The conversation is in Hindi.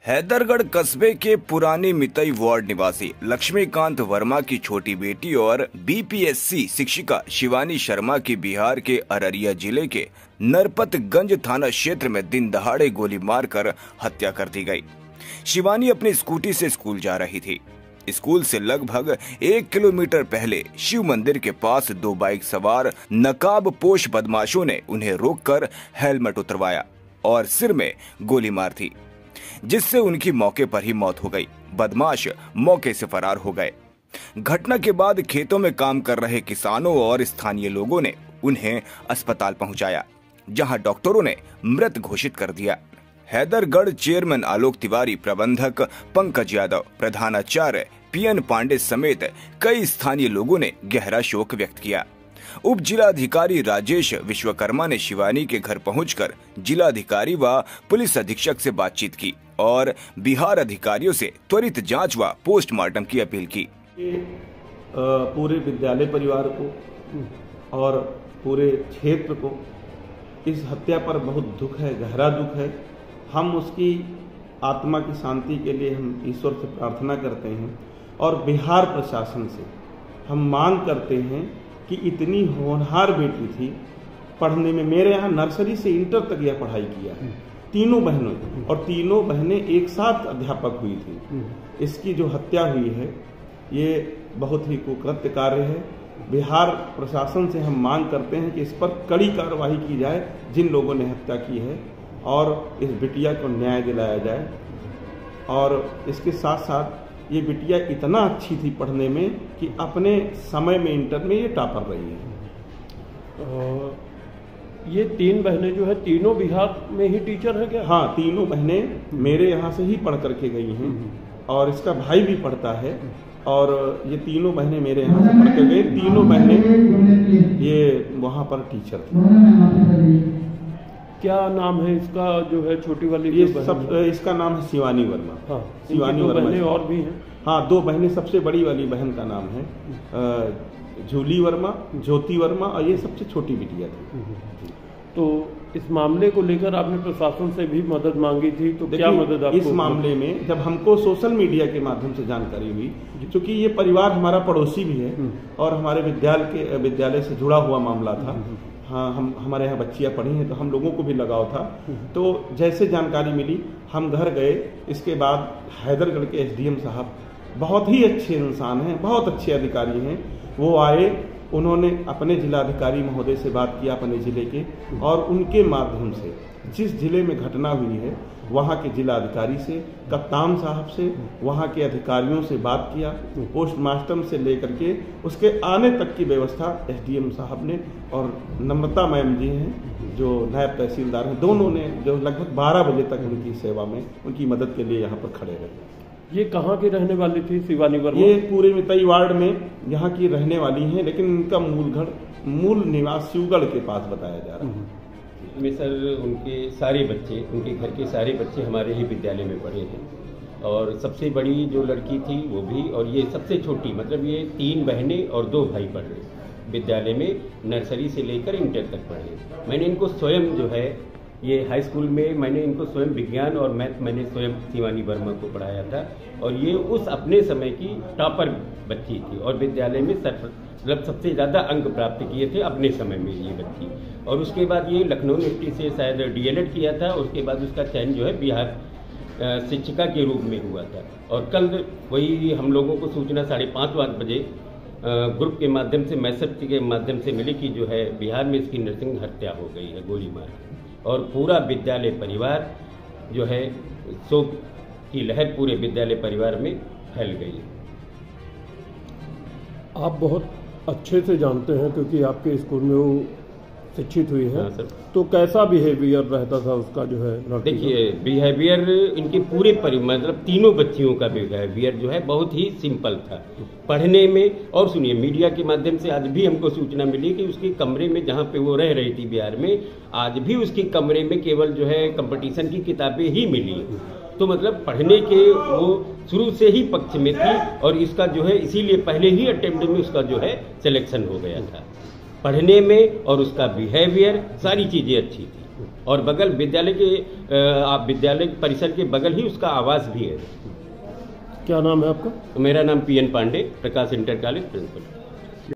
हैदरगढ़ कस्बे के पुरानी मितई वार्ड निवासी लक्ष्मीकांत वर्मा की छोटी बेटी और बीपीएससी शिक्षिका शिवानी शर्मा की बिहार के अररिया जिले के नरपतगंज थाना क्षेत्र में दिन दहाड़े गोली मारकर हत्या कर दी गई। शिवानी अपनी स्कूटी से स्कूल जा रही थी। स्कूल से लगभग 1 किलोमीटर पहले शिव मंदिर के पास 2 बाइक सवार नकाबपोश बदमाशों ने उन्हें रोककर हेलमेट उतरवाया और सिर में गोली मार दी, जिससे उनकी मौके पर ही मौत हो गई। बदमाश मौके से फरार हो गए। घटना के बाद खेतों में काम कर रहे किसानों और स्थानीय लोगों ने उन्हें अस्पताल पहुंचाया, जहां डॉक्टरों ने मृत घोषित कर दिया। हैदरगढ़ चेयरमैन आलोक तिवारी, प्रबंधक पंकज यादव, प्रधानाचार्य पीएन पांडे समेत कई स्थानीय लोगों ने गहरा शोक व्यक्त किया। उप जिलाधिकारी राजेश विश्वकर्मा ने शिवानी के घर पहुंचकर जिलाधिकारी व पुलिस अधीक्षक से बातचीत की और बिहार अधिकारियों से त्वरित जांच व पोस्टमार्टम की अपील की। पूरे विद्यालय परिवार को और पूरे क्षेत्र को इस हत्या पर बहुत दुख है, गहरा दुख है। हम उसकी आत्मा की शांति के लिए हम ईश्वर से प्रार्थना करते हैं और बिहार प्रशासन से हम मांग करते हैं कि इतनी होनहार बेटी थी, पढ़ने में मेरे यहाँ नर्सरी से इंटर तक यह पढ़ाई किया है, तीनों बहनों, और तीनों बहनें एक साथ अध्यापक हुई थी। इसकी जो हत्या हुई है ये बहुत ही कुकृत्य कार्य है। बिहार प्रशासन से हम मांग करते हैं कि इस पर कड़ी कार्रवाई की जाए जिन लोगों ने हत्या की है, और इस बिटिया को न्याय दिलाया जाए। और इसके साथ साथ ये बिटिया इतना अच्छी थी पढ़ने में कि अपने समय में इंटर में ये टॉपर रही है। ये 3 बहनें जो है तीनों बिहार में ही टीचर हैं क्या? हाँ, तीनों बहनें मेरे यहाँ से ही पढ़ करके गई हैं और इसका भाई भी पढ़ता है, और ये तीनों बहनें मेरे यहाँ से पढ़ कर गई। तीनों बहनें ये वहाँ पर टीचर थी। क्या नाम है इसका जो है छोटी वाली? ये सब इसका नाम है शिवानी वर्मा। हाँ, शिवानी वर्मा। बहनें और भी हैं? हाँ, 2 बहनें। सबसे बड़ी वाली बहन का नाम है झूली वर्मा, ज्योति वर्मा, और ये सबसे छोटी बिटिया थी। तो इस मामले को लेकर आपने प्रशासन से भी मदद मांगी थी, तो क्या मदद आपको? इस मामले में जब हमको सोशल मीडिया के माध्यम से जानकारी हुई, क्योंकि ये परिवार हमारा पड़ोसी भी है और हमारे विद्यालय से जुड़ा हुआ मामला था। हाँ, हमारे यहाँ बच्चियाँ पढ़ी हैं तो हम लोगों को भी लगाव था। तो जैसे जानकारी मिली हम घर गए। इसके बाद हैदरगढ़ के एसडीएम साहब बहुत ही अच्छे इंसान हैं, बहुत अच्छे अधिकारी हैं, वो आए। उन्होंने अपने जिलाधिकारी महोदय से बात किया अपने ज़िले के, और उनके माध्यम से जिस ज़िले में घटना हुई है वहाँ के जिलाधिकारी से, कप्तान साहब से, वहाँ के अधिकारियों से बात किया। पोस्टमास्टर से लेकर के उसके आने तक की व्यवस्था एसडीएम साहब ने, और नम्रता मैम जी हैं जो नायब तहसीलदार हैं, दोनों ने जो लगभग 12 बजे तक उनकी सेवा में, उनकी मदद के लिए यहाँ पर खड़े रहे। ये कहाँ की रहने वाली थी शिवानी वर्मा? ये पूरे मितई वार्ड में यहाँ की रहने वाली हैं, लेकिन इनका मूल निवास शिवगढ़ के पास बताया जा रहा है। में सर उनके सारे बच्चे, उनके घर के सारे बच्चे हमारे ही विद्यालय में पढ़े हैं, और सबसे बड़ी जो लड़की थी वो भी, और ये सबसे छोटी, मतलब ये 3 बहनें और 2 भाई पढ़ रहे विद्यालय में, नर्सरी से लेकर इंटर तक पढ़े। मैंने इनको स्वयं जो है ये हाई स्कूल में मैंने इनको स्वयं विज्ञान और मैथ मैंने स्वयं शिवानी वर्मा को पढ़ाया था, और ये उस अपने समय की टॉपर बच्ची थी और विद्यालय में मतलब सबसे ज़्यादा अंक प्राप्त किए थे अपने समय में ये बच्ची। और उसके बाद ये लखनऊ यूनिवर्सिटी से शायद डीएलएड किया था। उसके बाद उसका चयन जो है बिहार शिक्षिका के रूप में हुआ था। और कल वही हम लोगों को सूचना 5:30 बजे ग्रुप के माध्यम से, मैसेज के माध्यम से मिली कि जो है बिहार में इसकी नर्सिंग हत्या हो गई है गोली मार, और पूरा विद्यालय परिवार जो है शोक की लहर पूरे विद्यालय परिवार में फैल गई है। आप बहुत अच्छे से जानते हैं क्योंकि आपके स्कूल में वो शिक्षित हुई है। हाँ सर। तो कैसा बिहेवियर रहता था उसका जो है? देखिए, बिहेवियर इनके पूरे मतलब तीनों बच्चियों का बिहेवियर जो है बहुत ही सिंपल था पढ़ने में। और सुनिए, मीडिया के माध्यम से आज भी हमको सूचना मिली कि उसके कमरे में जहाँ पे वो रह रही थी बिहार में, आज भी उसके कमरे में केवल जो है कंपटीशन की किताबें ही मिली। तो मतलब पढ़ने के वो शुरू से ही पक्ष में थी, और इसका जो है इसीलिए पहले ही अटेम्प्ट में उसका जो है सिलेक्शन हो गया था पढ़ने में, और उसका बिहेवियर सारी चीज़ें अच्छी थी। और बगल विद्यालय परिसर के बगल ही उसका आवास भी है। क्या नाम है आपका? मेरा नाम PN पांडे, प्रकाश इंटर कॉलेज प्रिंसिपल।